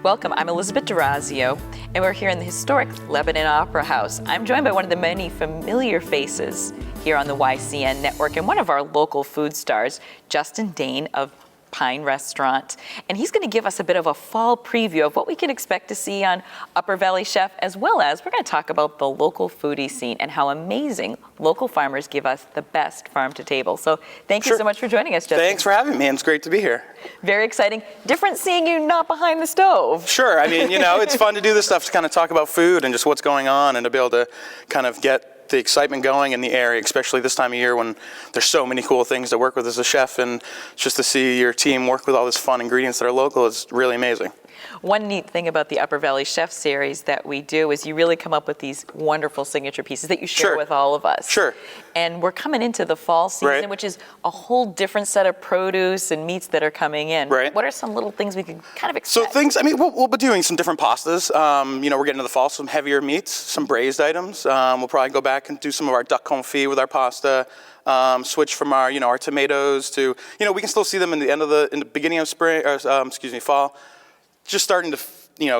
Welcome, I'm Elizabeth D'Orazio, and we're here in the historic Lebanon Opera House. I'm joined by one of the many familiar faces here on the YCN network and one of our local food stars, Justin Dain of Pine Restaurant. And he's going to give us a bit of a fall preview of what we can expect to see on Upper Valley Chef, as well as we're going to talk about the local foodie scene and how amazing local farmers give us the best farm to table. So thank you so much for joining us, Justin. Thanks for having me. It's great to be here. Very exciting. Different seeing you not behind the stove. Sure. I mean, it's fun to do this stuff to kind of talk about food and just what's going on and to be able to kind of get the excitement going in the area, especially this time of year when there's so many cool things to work with as a chef, and just to see your team work with all these fun ingredients that are local is really amazing. One neat thing about the Upper Valley Chef series that we do is you really come up with these wonderful signature pieces that you share with all of us. Sure. And we're coming into the fall season, which is a whole different set of produce and meats that are coming in. Right. What are some little things we can kind of expect? So we'll be doing some different pastas. We're getting to the fall, some heavier meats, some braised items. We'll probably go back and do some of our duck confit with our pasta. Switch from our tomatoes to, we can still see them in the beginning of spring, or fall. Just starting to,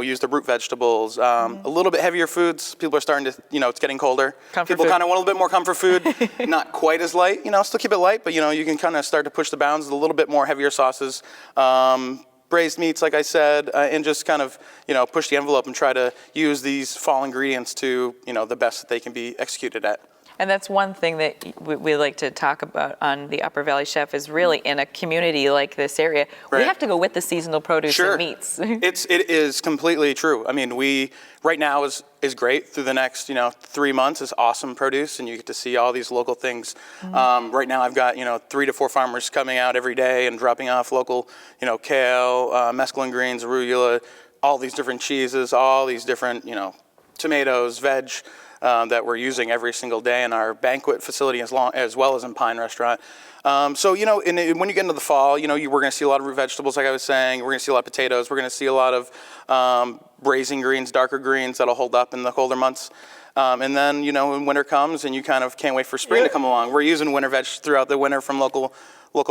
use the root vegetables, a little bit heavier foods. People are starting to, it's getting colder. People kind of want a little bit more comfort food, not quite as light, still keep it light, but, you can kind of start to push the bounds with a little bit more heavier sauces. Braised meats, like I said, and just kind of, push the envelope and try to use these fall ingredients to, the best that they can be executed at. And that's one thing that we like to talk about on the Upper Valley Chef is really in a community like this area, we have to go with the seasonal produce and meats. It is completely true. I mean, right now is great. Through the next, 3 months is awesome produce, and you get to see all these local things. Right now I've got, 3 to 4 farmers coming out every day and dropping off local, kale, mesclun greens, arugula, all these different cheeses, all these different, tomatoes, veg, that we're using every single day in our banquet facility as well as in Pine Restaurant. When you get into the fall, we're going to see a lot of root vegetables, like I was saying. We're going to see a lot of potatoes. We're going to see a lot of braising greens, darker greens that'll hold up in the colder months. And then, when winter comes and you kind of can't wait for spring to come along. We're using winter veg throughout the winter from local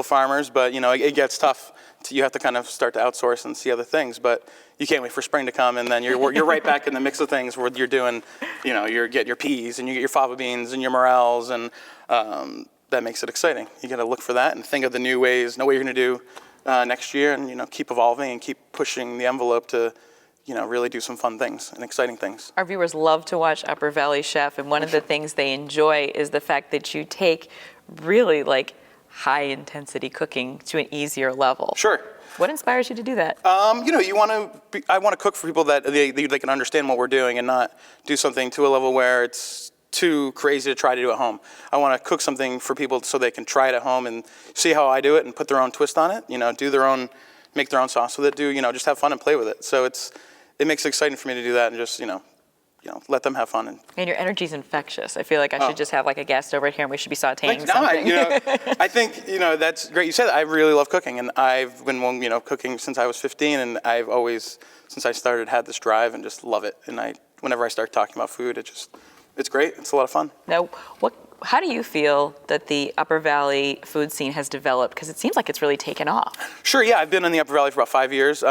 farmers, but, it gets tough. You have to kind of start to outsource and see other things, but you can't wait for spring to come, and then you're right back in the mix of things where you're doing, you get your peas and you get your fava beans and your morels, and that makes it exciting. You got to look for that and think of the new ways, know what you're going to do next year, and keep evolving and keep pushing the envelope to really do some fun things and exciting things. Our viewers love to watch Upper Valley Chef, and one of the things they enjoy is the fact that you take really high intensity cooking to an easier level. Sure. What inspires you to do that? I want to cook for people that they can understand what we're doing and not do something to a level where it's too crazy to try to do at home. I want to cook something for people so they can try it at home and see how I do it and put their own twist on it, make their own sauce with it, just have fun and play with it. So it makes it exciting for me to do that and just, let them have fun. And your energy's infectious. I feel like I should just have a gas over here and we should be sauteing something. I think, that's great. You said that. I really love cooking, and I've been, cooking since I was 15, and I've always, since I started, had this drive and just love it. And whenever I start talking about food, it's great. It's a lot of fun. Now, how do you feel that the Upper Valley food scene has developed? Because it seems like it's really taken off. Sure, yeah. I've been in the Upper Valley for about 5 years.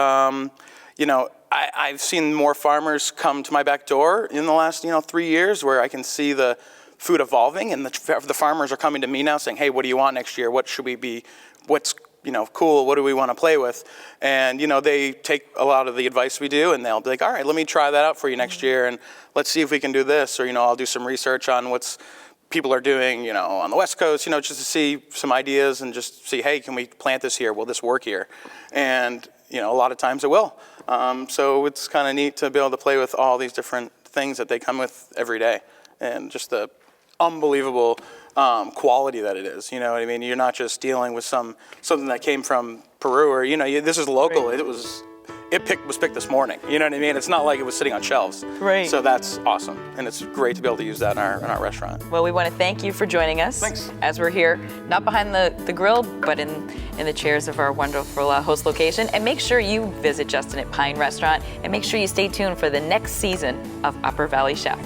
I've seen more farmers come to my back door in the last, 3 years, where I can see the food evolving, and the farmers are coming to me now saying, hey, what do you want next year? What should we be, what's, cool? What do we want to play with? And, they take a lot of the advice we do, and they'll be like, all right, let me try that out for you next year, and let's see if we can do this, or, I'll do some research on what's people are doing, on the West Coast, just to see some ideas and just see, hey, can we plant this here? Will this work here? And, a lot of times it will. So it's kind of neat to be able to play with all these different things that they come with every day, and just the unbelievable quality that it is. You know what I mean? You're not just dealing with something that came from Peru, or this is local. Right. It was picked this morning. You know what I mean? It's not like it was sitting on shelves. Right. So that's awesome, and it's great to be able to use that in our restaurant. Well, we want to thank you for joining us. Thanks. As we're here, not behind the grill, but in the chairs of our wonderful host location. And make sure you visit Justin at Pine Restaurant, and make sure you stay tuned for the next season of Upper Valley Chef.